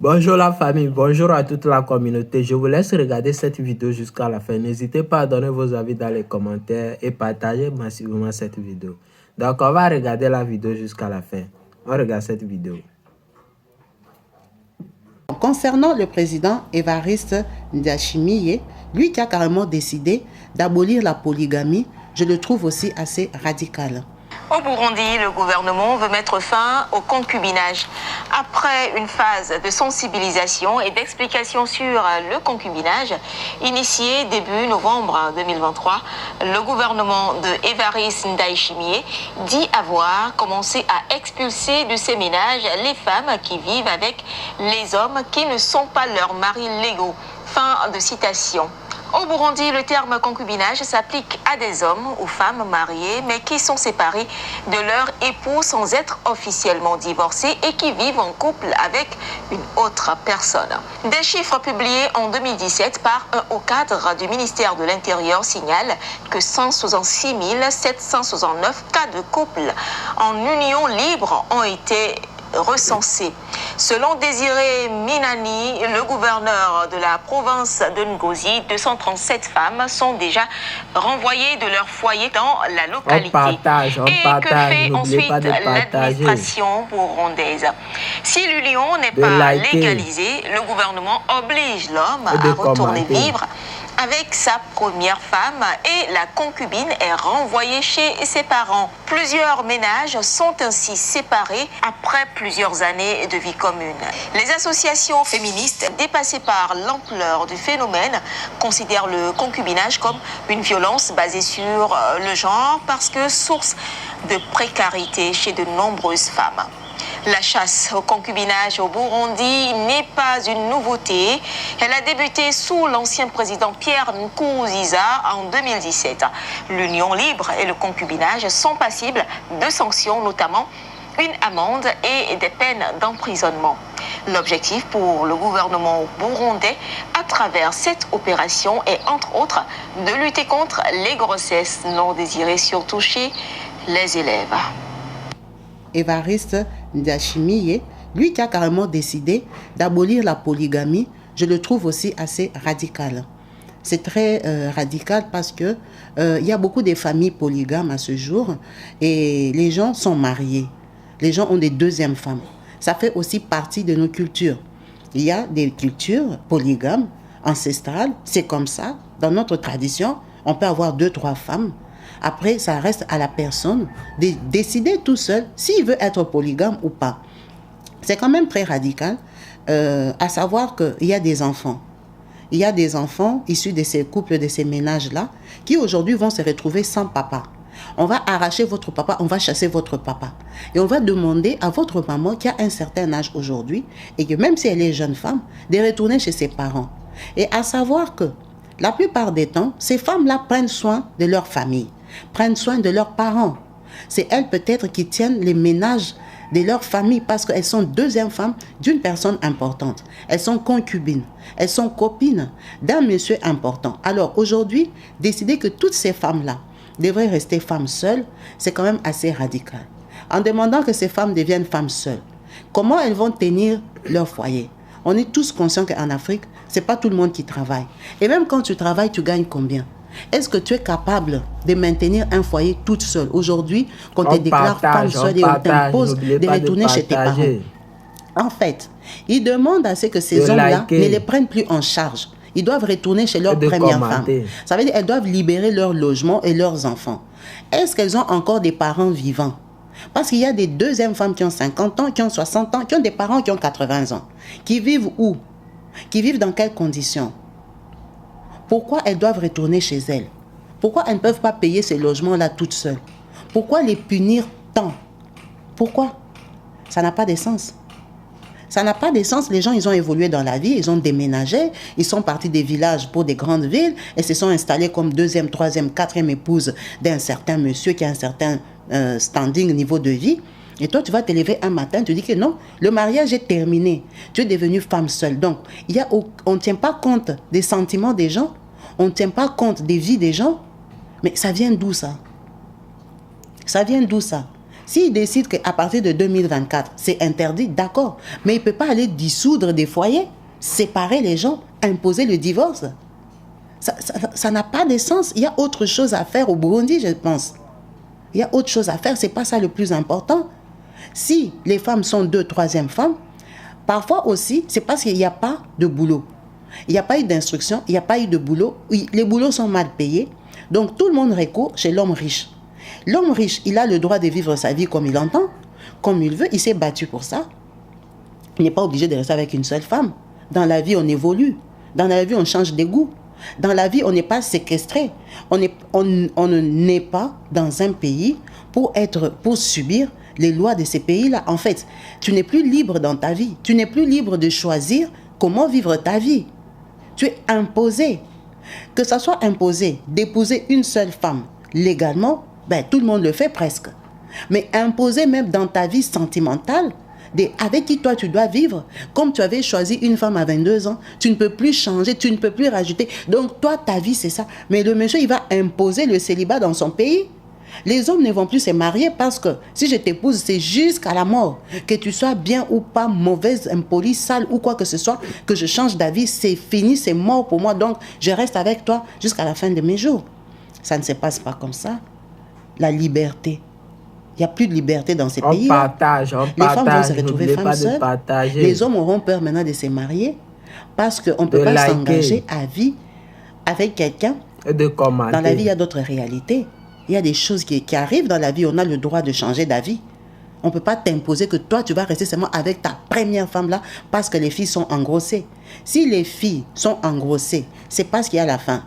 Bonjour la famille, bonjour à toute la communauté. Je vous laisse regarder cette vidéo jusqu'à la fin. N'hésitez pas à donner vos avis dans les commentaires et partager massivement cette vidéo. Donc on va regarder la vidéo jusqu'à la fin. On regarde cette vidéo. Concernant le président Évariste Ndayishimiye, lui qui a carrément décidé d'abolir la polygamie, je le trouve aussi assez radical. Au Burundi, le gouvernement veut mettre fin au concubinage. Après une phase de sensibilisation et d'explication sur le concubinage, initiée début novembre 2023, le gouvernement de Évariste Ndayishimiye dit avoir commencé à expulser de ses ménages les femmes qui vivent avec les hommes qui ne sont pas leurs maris légaux. Fin de citation. Au Burundi, le terme concubinage s'applique à des hommes ou femmes mariés, mais qui sont séparés de leur époux sans être officiellement divorcés et qui vivent en couple avec une autre personne. Des chiffres publiés en 2017 par un haut cadre du ministère de l'Intérieur signalent que 166 769 cas de couple en union libre ont été recensés. Selon Désiré Minani, le gouverneur de la province de Ngozi, 237 femmes sont déjà renvoyées de leur foyer dans la localité. Que fait ensuite l'administration burundaise? Si l'union n'est pas légalisée, le gouvernement oblige l'homme à retourner vivre avec sa première femme et la concubine est renvoyée chez ses parents. Plusieurs ménages sont ainsi séparés après plusieurs années de vie commune. Les associations féministes, dépassées par l'ampleur du phénomène, considèrent le concubinage comme une violence basée sur le genre parce que source de précarité chez de nombreuses femmes. La chasse au concubinage au Burundi n'est pas une nouveauté. Elle a débuté sous l'ancien président Pierre Nkurunziza en 2017. L'union libre et le concubinage sont passibles de sanctions, notamment une amende et des peines d'emprisonnement. L'objectif pour le gouvernement burundais à travers cette opération est entre autres de lutter contre les grossesses non désirées, surtout chez les élèves. Évariste Ndayishimiye, lui qui a carrément décidé d'abolir la polygamie, je le trouve aussi assez radical. C'est très radical parce que il y a beaucoup de familles polygames à ce jour et les gens sont mariés. Les gens ont des deuxièmes femmes. Ça fait aussi partie de nos cultures. Il y a des cultures polygames, ancestrales, c'est comme ça. Dans notre tradition, on peut avoir 2-3 femmes. Après, ça reste à la personne de décider tout seul s'il veut être polygame ou pas. C'est quand même très radical, à savoir qu'il y a des enfants. Il y a des enfants issus de ces couples, de ces ménages-là, qui aujourd'hui vont se retrouver sans papa. On va arracher votre papa, on va chasser votre papa. Et on va demander à votre maman qui a un certain âge aujourd'hui, et que même si elle est jeune femme, de retourner chez ses parents. Et à savoir que la plupart des temps, ces femmes-là prennent soin de leur famille, prennent soin de leurs parents. C'est elles peut-être qui tiennent les ménages de leur famille parce qu'elles sont deuxième femmes d'une personne importante. Elles sont concubines, elles sont copines d'un monsieur important. Alors aujourd'hui, décider que toutes ces femmes-là devraient rester femmes seules, c'est quand même assez radical. En demandant que ces femmes deviennent femmes seules, comment elles vont tenir leur foyer? On est tous conscients qu'en Afrique, ce n'est pas tout le monde qui travaille. Et même quand tu travailles, tu gagnes combien? Est-ce que tu es capable de maintenir un foyer toute seule? Aujourd'hui, qu'on te déclare femme seule et on t'impose de retourner chez tes parents. En fait, ils demandent à ce que ces hommes-là ne les prennent plus en charge. Ils doivent retourner chez leur première femme. Ça veut dire qu'elles doivent libérer leur logement et leurs enfants. Est-ce qu'elles ont encore des parents vivants? Parce qu'il y a des deuxièmes femmes qui ont 50 ans, qui ont 60 ans, qui ont des parents qui ont 80 ans. Qui vivent où? Qui vivent dans quelles conditions? Pourquoi elles doivent retourner chez elles? Pourquoi elles ne peuvent pas payer ces logements-là toutes seules? Pourquoi les punir tant? Pourquoi? Ça n'a pas de sens. Ça n'a pas de sens. Les gens, ils ont évolué dans la vie, ils ont déménagé, ils sont partis des villages pour des grandes villes et se sont installés comme deuxième, troisième, quatrième épouse d'un certain monsieur qui a un certain standing, niveau de vie. Et toi, tu vas te lever un matin, tu dis que non, le mariage est terminé. Tu es devenue femme seule. Donc, on ne tient pas compte des sentiments des gens, on ne tient pas compte des vies des gens. Mais ça vient d'où ça? Ça vient d'où ça? S'il décide qu'à partir de 2024, c'est interdit, d'accord. Mais il ne peut pas aller dissoudre des foyers, séparer les gens, imposer le divorce. Ça n'a pas de sens. Il y a autre chose à faire au Burundi, je pense. Il y a autre chose à faire, ce n'est pas ça le plus important. Si les femmes sont 2, 3e femmes, parfois aussi, c'est parce qu'il n'y a pas de boulot. Il n'y a pas eu d'instruction, il n'y a pas eu de boulot. Les boulots sont mal payés. Donc tout le monde recourt chez l'homme riche. L'homme riche, il a le droit de vivre sa vie comme il entend, comme il veut. Il s'est battu pour ça. Il n'est pas obligé de rester avec une seule femme. Dans la vie, on évolue. Dans la vie, on change de goût. Dans la vie, on n'est pas séquestré. On ne naît pas dans un pays pour subir les lois de ces pays-là. En fait, tu n'es plus libre dans ta vie. Tu n'es plus libre de choisir comment vivre ta vie. Tu es imposé. Que ça soit imposé d'épouser une seule femme légalement, tout le monde le fait presque. Mais imposer même dans ta vie sentimentale, avec qui toi tu dois vivre, comme tu avais choisi une femme à 22 ans, tu ne peux plus changer, tu ne peux plus rajouter. Donc toi, ta vie, c'est ça. Mais le monsieur, il va imposer le célibat dans son pays. Les hommes ne vont plus se marier parce que si je t'épouse, c'est jusqu'à la mort. Que tu sois bien ou pas, mauvaise, impolie, sale ou quoi que ce soit, que je change d'avis, c'est fini, c'est mort pour moi. Donc, je reste avec toi jusqu'à la fin de mes jours. Ça ne se passe pas comme ça. La liberté. Il n'y a plus de liberté dans ces pays. On partage. Les femmes vont se retrouver femmes seules. Les hommes auront peur maintenant de se marier parce qu'on ne peut pas s'engager à vie avec quelqu'un. Et de commenter. Dans la vie, il y a d'autres réalités. Il y a des choses qui arrivent dans la vie. On a le droit de changer d'avis. On ne peut pas t'imposer que toi, tu vas rester seulement avec ta première femme là parce que les filles sont engrossées. Si les filles sont engrossées, c'est parce qu'il y a la faim.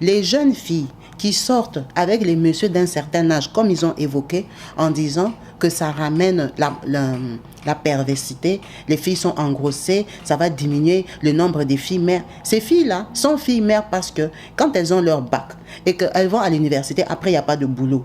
Les jeunes filles qui sortent avec les messieurs d'un certain âge, comme ils ont évoqué, en disant que ça ramène la perversité, les filles sont engrossées, ça va diminuer le nombre des filles mères. Ces filles-là sont filles mères parce que quand elles ont leur bac et qu'elles vont à l'université, après il n'y a pas de boulot.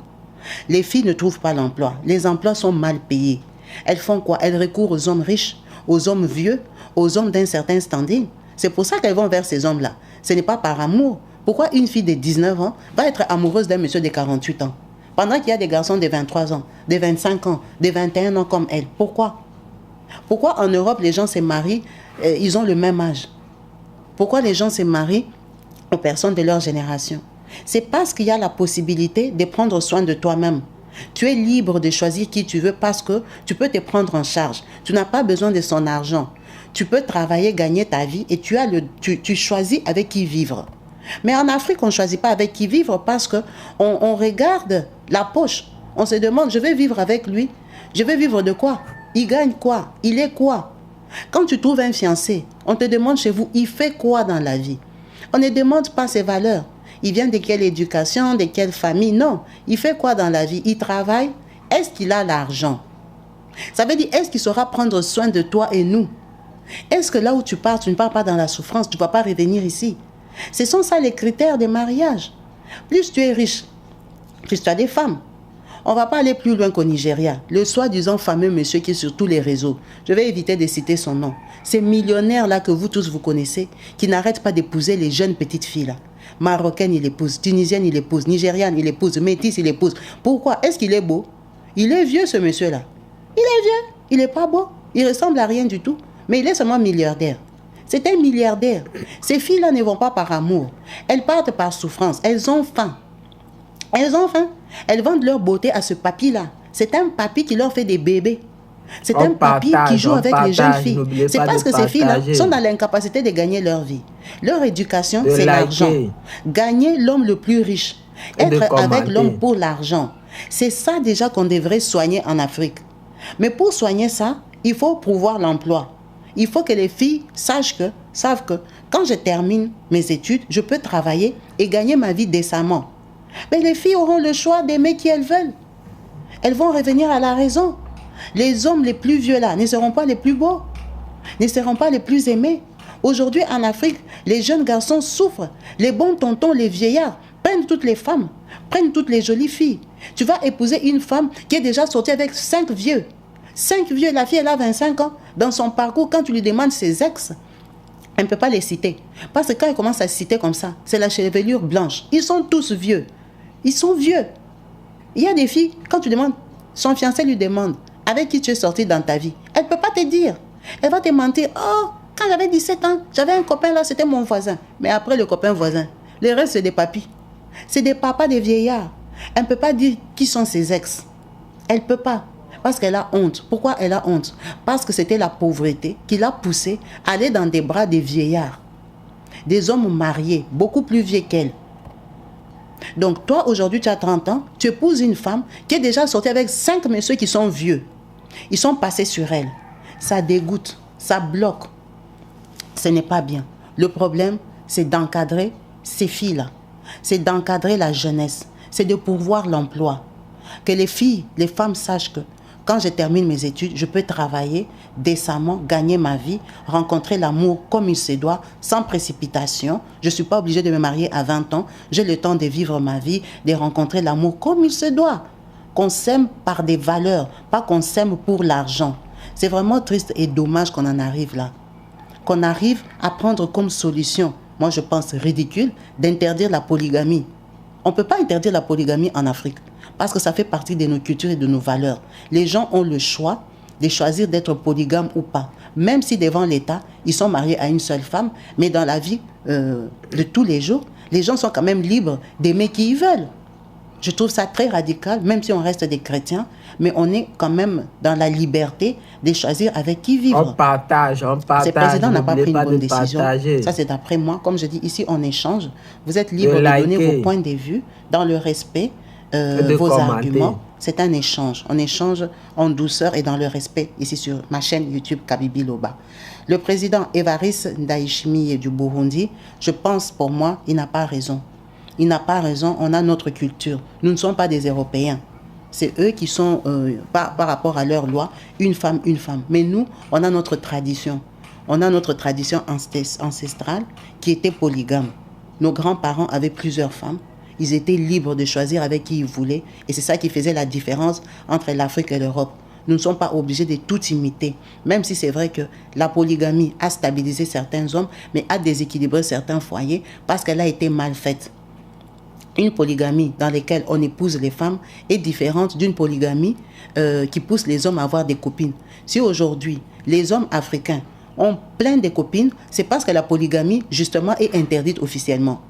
Les filles ne trouvent pas l'emploi. Les emplois sont mal payés. Elles font quoi? Elles recourent aux hommes riches, aux hommes vieux, aux hommes d'un certain standing. C'est pour ça qu'elles vont vers ces hommes-là. Ce n'est pas par amour. Pourquoi une fille de 19 ans va être amoureuse d'un monsieur de 48 ans pendant qu'il y a des garçons de 23 ans, de 25 ans, de 21 ans comme elle? Pourquoi? Pourquoi en Europe les gens se marient, ils ont le même âge? Pourquoi les gens se marient aux personnes de leur génération? C'est parce qu'il y a la possibilité de prendre soin de toi-même. Tu es libre de choisir qui tu veux parce que tu peux te prendre en charge. Tu n'as pas besoin de son argent. Tu peux travailler, gagner ta vie et tu choisis avec qui vivre. Mais en Afrique, on ne choisit pas avec qui vivre parce qu'on regarde la poche. On se demande, je vais vivre avec lui. Je vais vivre de quoi? Il gagne quoi? Il est quoi? Quand tu trouves un fiancé, on te demande chez vous, il fait quoi dans la vie? On ne demande pas ses valeurs. Il vient de quelle éducation, de quelle famille? Non. Il fait quoi dans la vie? Il travaille. Est-ce qu'il a l'argent? Ça veut dire, est-ce qu'il saura prendre soin de toi et nous? Est-ce que là où tu pars, tu ne pars pas dans la souffrance, tu ne vas pas revenir ici? Ce sont ça les critères de mariage. Plus tu es riche, plus tu as des femmes. On ne va pas aller plus loin qu'au Nigeria. Le soi-disant fameux monsieur qui est sur tous les réseaux, je vais éviter de citer son nom. Ces millionnaires-là que vous tous vous connaissez, qui n'arrêtent pas d'épouser les jeunes petites filles-là. Marocaine, il épouse. Tunisienne, il épouse. Nigériane, il épouse. Métis, il épouse. Pourquoi? Est-ce qu'il est beau? Il est vieux, ce monsieur-là. Il est vieux. Il n'est pas beau. Il ressemble à rien du tout. Mais il est seulement milliardaire. C'est un milliardaire. Ces filles-là ne vont pas par amour. Elles partent par souffrance. Elles ont faim. Elles ont faim. Elles vendent leur beauté à ce papy-là. C'est un papy qui leur fait des bébés. C'est un papy qui joue avec les jeunes filles. C'est parce que ces filles-là sont dans l'incapacité de gagner leur vie. Leur éducation, c'est l'argent. Gagner l'homme le plus riche. Être avec l'homme pour l'argent. C'est ça déjà qu'on devrait soigner en Afrique. Mais pour soigner ça, il faut pouvoir l'emploi. Il faut que les filles savent que quand je termine mes études, je peux travailler et gagner ma vie décemment. Mais les filles auront le choix d'aimer qui elles veulent. Elles vont revenir à la raison. Les hommes les plus vieux là ne seront pas les plus beaux, ne seront pas les plus aimés. Aujourd'hui en Afrique, les jeunes garçons souffrent. Les bons tontons, les vieillards, prennent toutes les femmes, prennent toutes les jolies filles. Tu vas épouser une femme qui est déjà sortie avec 5 vieux. 5 vieux, la fille elle a 25 ans. Dans son parcours, quand tu lui demandes ses ex, elle ne peut pas les citer. Parce que quand elle commence à citer comme ça, c'est la chevelure blanche. Ils sont tous vieux. Ils sont vieux. Il y a des filles, quand tu demandes, Son fiancé lui demande avec qui tu es sorti dans ta vie. Elle ne peut pas te dire. Elle va te mentir. Oh, quand j'avais 17 ans, j'avais un copain là, c'était mon voisin. Mais après le copain voisin, le reste c'est des papis. C'est des papas, des vieillards. Elle ne peut pas dire qui sont ses ex. Elle ne peut pas. Parce qu'elle a honte. Pourquoi elle a honte? Parce que c'était la pauvreté qui l'a poussée à aller dans des bras des vieillards. Des hommes mariés, beaucoup plus vieux qu'elle. Donc toi, aujourd'hui, tu as 30 ans, tu épouses une femme qui est déjà sortie avec 5 messieurs qui sont vieux. Ils sont passés sur elle. Ça dégoûte, ça bloque. Ce n'est pas bien. Le problème, c'est d'encadrer ces filles-là. C'est d'encadrer la jeunesse. C'est de pourvoir l'emploi. Que les filles, les femmes sachent que quand je termine mes études, je peux travailler décemment, gagner ma vie, rencontrer l'amour comme il se doit, sans précipitation. Je ne suis pas obligée de me marier à 20 ans. J'ai le temps de vivre ma vie, de rencontrer l'amour comme il se doit. Qu'on s'aime par des valeurs, pas qu'on s'aime pour l'argent. C'est vraiment triste et dommage qu'on en arrive là. Qu'on arrive à prendre comme solution, moi je pense ridicule, d'interdire la polygamie. On ne peut pas interdire la polygamie en Afrique. Parce que ça fait partie de nos cultures et de nos valeurs. Les gens ont le choix de choisir d'être polygames ou pas. Même si devant l'État, ils sont mariés à une seule femme, mais dans la vie de tous les jours, les gens sont quand même libres d'aimer qui ils veulent. Je trouve ça très radical, même si on reste des chrétiens, mais on est quand même dans la liberté de choisir avec qui vivre. On partage. Ce président n'a pas pris une bonne décision. Partager. Ça, c'est d'après moi. Comme je dis, ici, on échange. Vous êtes libre de donner vos points de vue dans le respect vos arguments. C'est un échange. On échange en douceur et dans le respect, ici sur ma chaîne YouTube Kabibi Loba. Le président Évariste Ndayishimiye du Burundi, je pense pour moi, il n'a pas raison. Il n'a pas raison, on a notre culture. Nous ne sommes pas des Européens. C'est eux qui sont, par rapport à leur loi, une femme, une femme. Mais nous, on a notre tradition. On a notre tradition ancestrale qui était polygame. Nos grands-parents avaient plusieurs femmes. Ils étaient libres de choisir avec qui ils voulaient. Et c'est ça qui faisait la différence entre l'Afrique et l'Europe. Nous ne sommes pas obligés de tout imiter. Même si c'est vrai que la polygamie a stabilisé certains hommes, mais a déséquilibré certains foyers parce qu'elle a été mal faite. Une polygamie dans laquelle on épouse les femmes est différente d'une polygamie qui pousse les hommes à avoir des copines. Si aujourd'hui, les hommes africains ont plein de copines, c'est parce que la polygamie, justement, est interdite officiellement.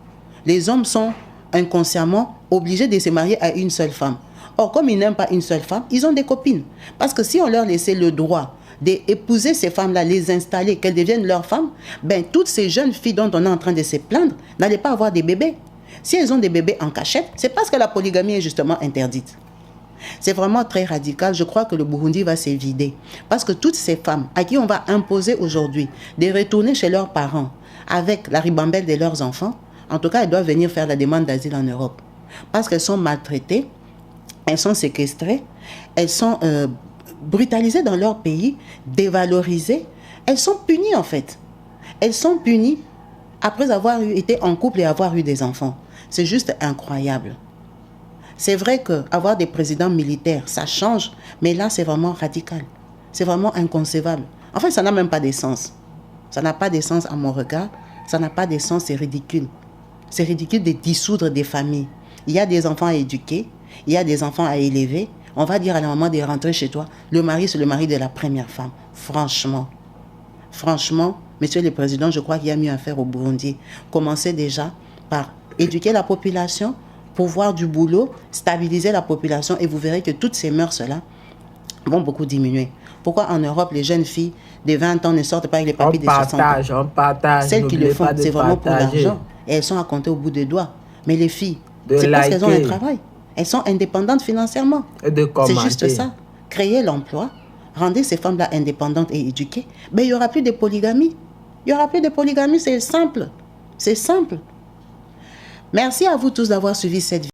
Les hommes sont inconsciemment obligés de se marier à une seule femme. Or, comme ils n'aiment pas une seule femme, ils ont des copines. Parce que si on leur laissait le droit d'épouser ces femmes-là, les installer, qu'elles deviennent leurs femmes, ben, toutes ces jeunes filles dont on est en train de se plaindre n'allaient pas avoir des bébés. Si elles ont des bébés en cachette, c'est parce que la polygamie est justement interdite. C'est vraiment très radical. Je crois que le Burundi va se vider. Parce que toutes ces femmes à qui on va imposer aujourd'hui de retourner chez leurs parents avec la ribambelle de leurs enfants, en tout cas, elles doivent venir faire la demande d'asile en Europe. Parce qu'elles sont maltraitées, elles sont séquestrées, elles sont brutalisées dans leur pays, dévalorisées. Elles sont punies en fait. Elles sont punies après avoir été en couple et avoir eu des enfants. C'est juste incroyable. C'est vrai qu'avoir des présidents militaires, ça change, mais là, c'est vraiment radical. C'est vraiment inconcevable. En fait, ça n'a même pas de sens. Ça n'a pas de sens à mon regard. Ça n'a pas de sens, c'est ridicule. C'est ridicule de dissoudre des familles. Il y a des enfants à éduquer, il y a des enfants à élever. On va dire à la maman de rentrer chez toi. Le mari, c'est le mari de la première femme. Franchement, Monsieur le Président, je crois qu'il y a mieux à faire au Burundi. Commencez déjà par éduquer la population, pouvoir du boulot, stabiliser la population et vous verrez que toutes ces mœurs-là vont beaucoup diminuer. Pourquoi en Europe, les jeunes filles de 20 ans ne sortent pas avec les papiers de 60 ans? On partage. Celles qui le font, c'est vraiment pour l'argent. Et elles sont à compter au bout des doigts. Mais les filles, c'est parce qu'elles ont un travail. Elles sont indépendantes financièrement. C'est juste ça. Créer l'emploi, rendez ces femmes-là indépendantes et éduquées. Mais il n'y aura plus de polygamie. Il n'y aura plus de polygamie, c'est simple. C'est simple. Merci à vous tous d'avoir suivi cette vidéo.